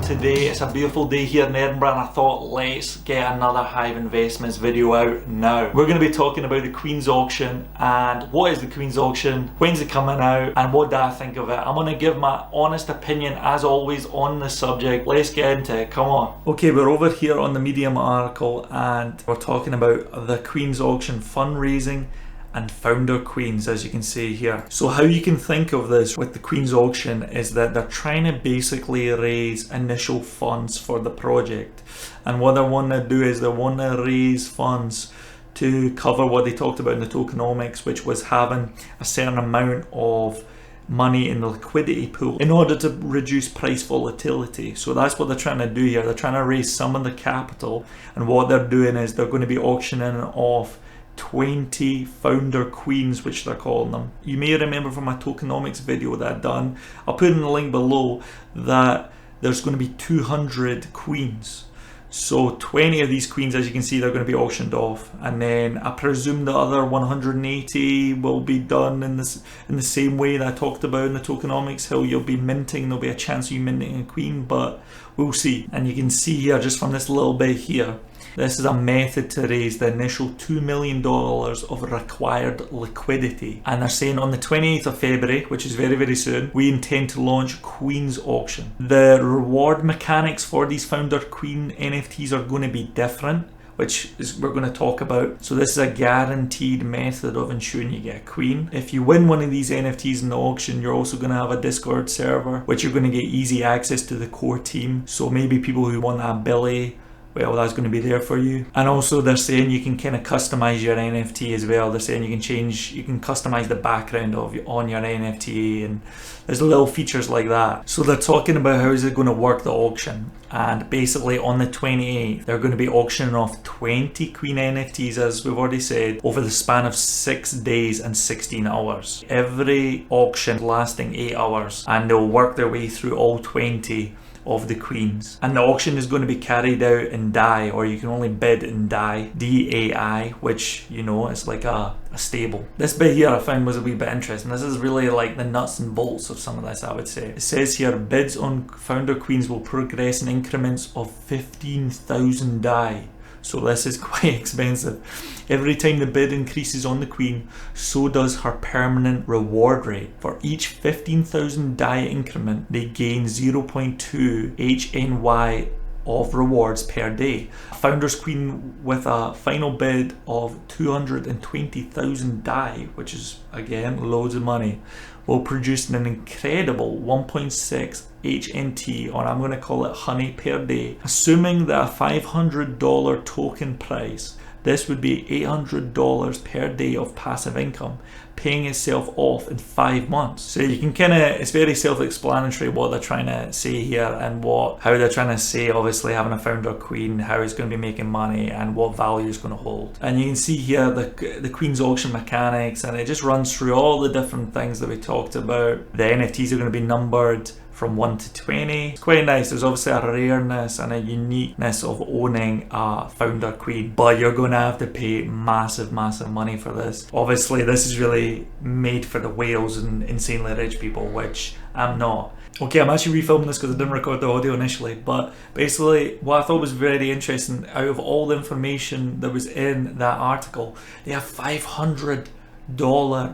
today. It's a beautiful day here in Edinburgh and I thought let's get another Hive Investments video out now. We're going to be talking about the Queen's Auction and what is the Queen's Auction, when's it coming out, and what do I think of it. I'm going to give my honest opinion as always on the subject. Let's get into it, come on. Okay, we're over here on the Medium article and we're talking about the Queen's Auction fundraising and founder queens, as you can see here. So how you can think of this with the Queen's Auction is that they're trying to basically raise initial funds for the project, and what they want to do is they want to raise funds to cover what they talked about in the tokenomics, which was having a certain amount of money in the liquidity pool in order to reduce price volatility. So that's what they're trying to do here. They're trying to raise some of the capital, and what they're doing is they're going to be auctioning off 20 founder queens, which they're calling them. You may remember from my tokenomics video that I've done, I'll put in the link below, that there's going to be 200 queens. So 20 of these queens, as you can see, they're going to be auctioned off, and then I presume the other 180 will be done in the same way that I talked about in the tokenomics, how you'll be minting. There'll be a chance of you minting a queen, but we'll see. And you can see here, just from this little bit here, this is a method to raise the initial $2 million of required liquidity. And they're saying on the 28th of February, which is very, very soon, we intend to launch Queen's Auction. The reward mechanics for these founder queen NFTs are going to be different, which is we're going to talk about. So this is a guaranteed method of ensuring you get a queen. If you win one of these NFTs in the auction, you're also going to have a Discord server, which you're going to get easy access to the core team. So maybe people who want that Billy, well, that's going to be there for you. And also they're saying you can kind of customize your NFT as well. They're saying you can customize the background on your NFT, and there's little features like that. So they're talking about how is it going to work the auction, and basically on the 28th they're going to be auctioning off 20 queen NFTs, as we've already said, over the span of 6 days and 16 hours. Every auction lasting 8 hours, and they'll work their way through all 20 of the queens. And the auction is going to be carried out in DAI, or you can only bid in DAI, D-A-I, which, you know, is like a stable. This bit here I found was a wee bit interesting. This is really like the nuts and bolts of some of this, I would say. It says here, bids on founder queens will progress in increments of 15,000 DAI. So this is quite expensive. Every time the bid increases on the queen, so does her permanent reward rate. For each 15,000 DAI increment, they gain 0.2 HNY of rewards per day. A founder's queen with a final bid of 220,000 DAI, which is again loads of money, will produce an incredible 1.6 HNT, or I'm going to call it honey, per day. Assuming that a $500 token price, this would be $800 per day of passive income, paying itself off in 5 months. So you can kind of, it's very self-explanatory what they're trying to say here, and how they're trying to say, obviously having a founder queen, how it's going to be making money and what value it's going to hold. And you can see here the Queen's Auction mechanics, and it just runs through all the different things that we talked about. The NFTs are going to be numbered from 1 to 20. It's quite nice. There's obviously a rareness and a uniqueness of owning a founder queen, but you're going to have to pay massive money for this. Obviously this is really made for the whales and insanely rich people, which I'm not. Okay, I'm actually refilming this because I didn't record the audio initially, but basically what I thought was very interesting, out of all the information that was in that article, they have $500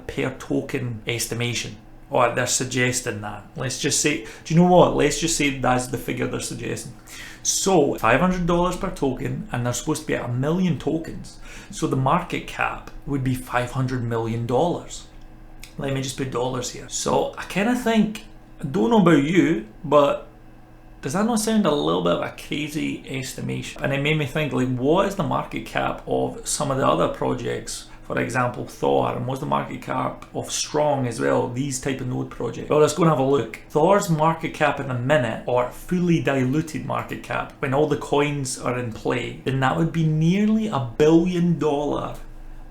per token estimation. Or they're suggesting that. Let's just say, do you know what? Let's just say that's the figure they're suggesting. So $500 per token, and there's supposed to be 1 million tokens. So the market cap would be $500 million. Let me just put dollars here. So I kind of think, I don't know about you, but does that not sound a little bit of a crazy estimation? And it made me think, like, what is the market cap of some of the other projects? For example, Thor, and what's the market cap of Strong as well, these type of node projects? Well, let's go and have a look. Thor's market cap in a minute, or fully diluted market cap, when all the coins are in play, then that would be nearly $1 billion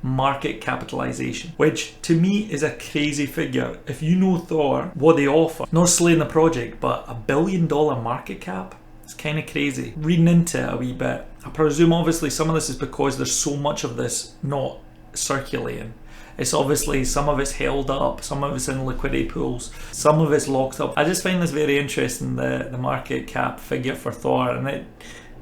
market capitalization, which to me is a crazy figure. If you know Thor, what they offer, not slaying the project, but $1 billion market cap, it's kind of crazy. Reading into it a wee bit, I presume obviously some of this is because there's so much of this not circulating. It's obviously, some of it's held up, some of it's in liquidity pools, some of it's locked up. I just find this very interesting, the market cap figure for Thor, and it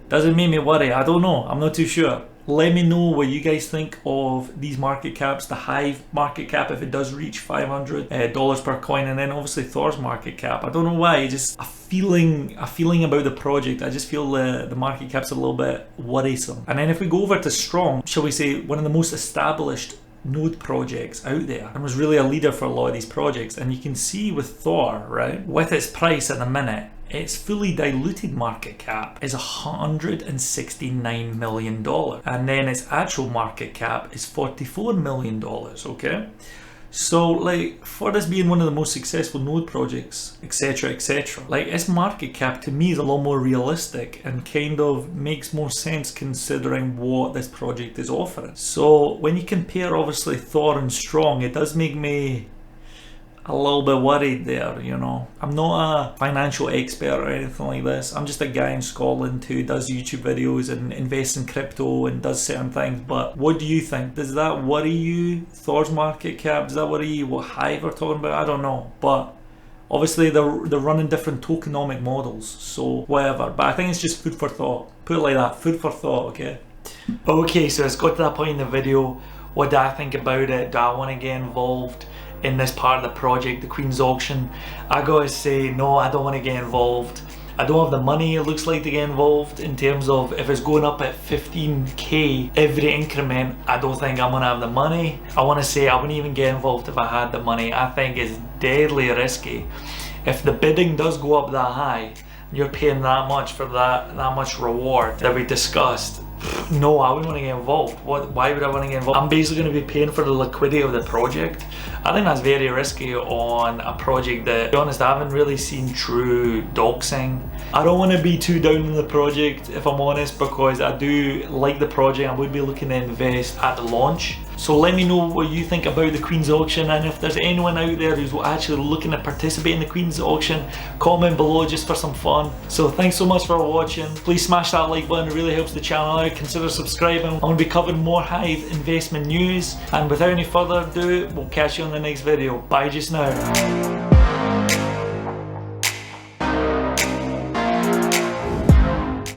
doesn't make me worry. I don't know, I'm not too sure. Let me know what you guys think of these market caps, the Hive market cap if it does reach $500 per coin, and then obviously Thor's market cap. I don't know why, just a feeling about the project. I just feel the market cap's a little bit worrisome. And then if we go over to Strong, shall we say one of the most established node projects out there, and was really a leader for a lot of these projects. And you can see with Thor, right, with its price at the minute, its fully diluted market cap is $169 million, and then its actual market cap is $44 million, okay? So like, for this being one of the most successful node projects, etc, etc, like its market cap to me is a lot more realistic and kind of makes more sense considering what this project is offering. So when you compare obviously Thor and Strong, it does make me a little bit worried there, you know. I'm not a financial expert or anything like this. I'm just a guy in Scotland who does YouTube videos and invests in crypto and does certain things. But what do you think? Does that worry you? Thor's market cap, does that worry you? What Hive are talking about? I don't know. But obviously they're running different tokenomic models, so whatever. But I think it's just food for thought. Put it like that, food for thought, okay? Okay, so it's got to that point in the video. What do I think about it? Do I want to get involved in this part of the project, the Queen's Auction? I gotta say, no, I don't want to get involved. I don't have the money, it looks like, to get involved, in terms of if it's going up at 15k every increment. I don't think I'm gonna have the money. I want to say I wouldn't even get involved if I had the money. I think it's deadly risky. If the bidding does go up that high, you're paying that much for that much reward that we discussed, no, I wouldn't want to get involved. Why would I want to get involved? I'm basically going to be paying for the liquidity of the project. I think that's very risky on a project that, to be honest, I haven't really seen true doxing. I don't want to be too down on the project, if I'm honest, because I do like the project. I would be looking to invest at the launch. So let me know what you think about the Queen's Auction, and if there's anyone out there who's actually looking to participate in the Queen's Auction, comment below just for some fun. So thanks so much for watching. Please smash that like button, it really helps the channel out. Consider subscribing. I'm going to be covering more Hive investment news, and without any further ado, we'll catch you on the next video. Bye just now.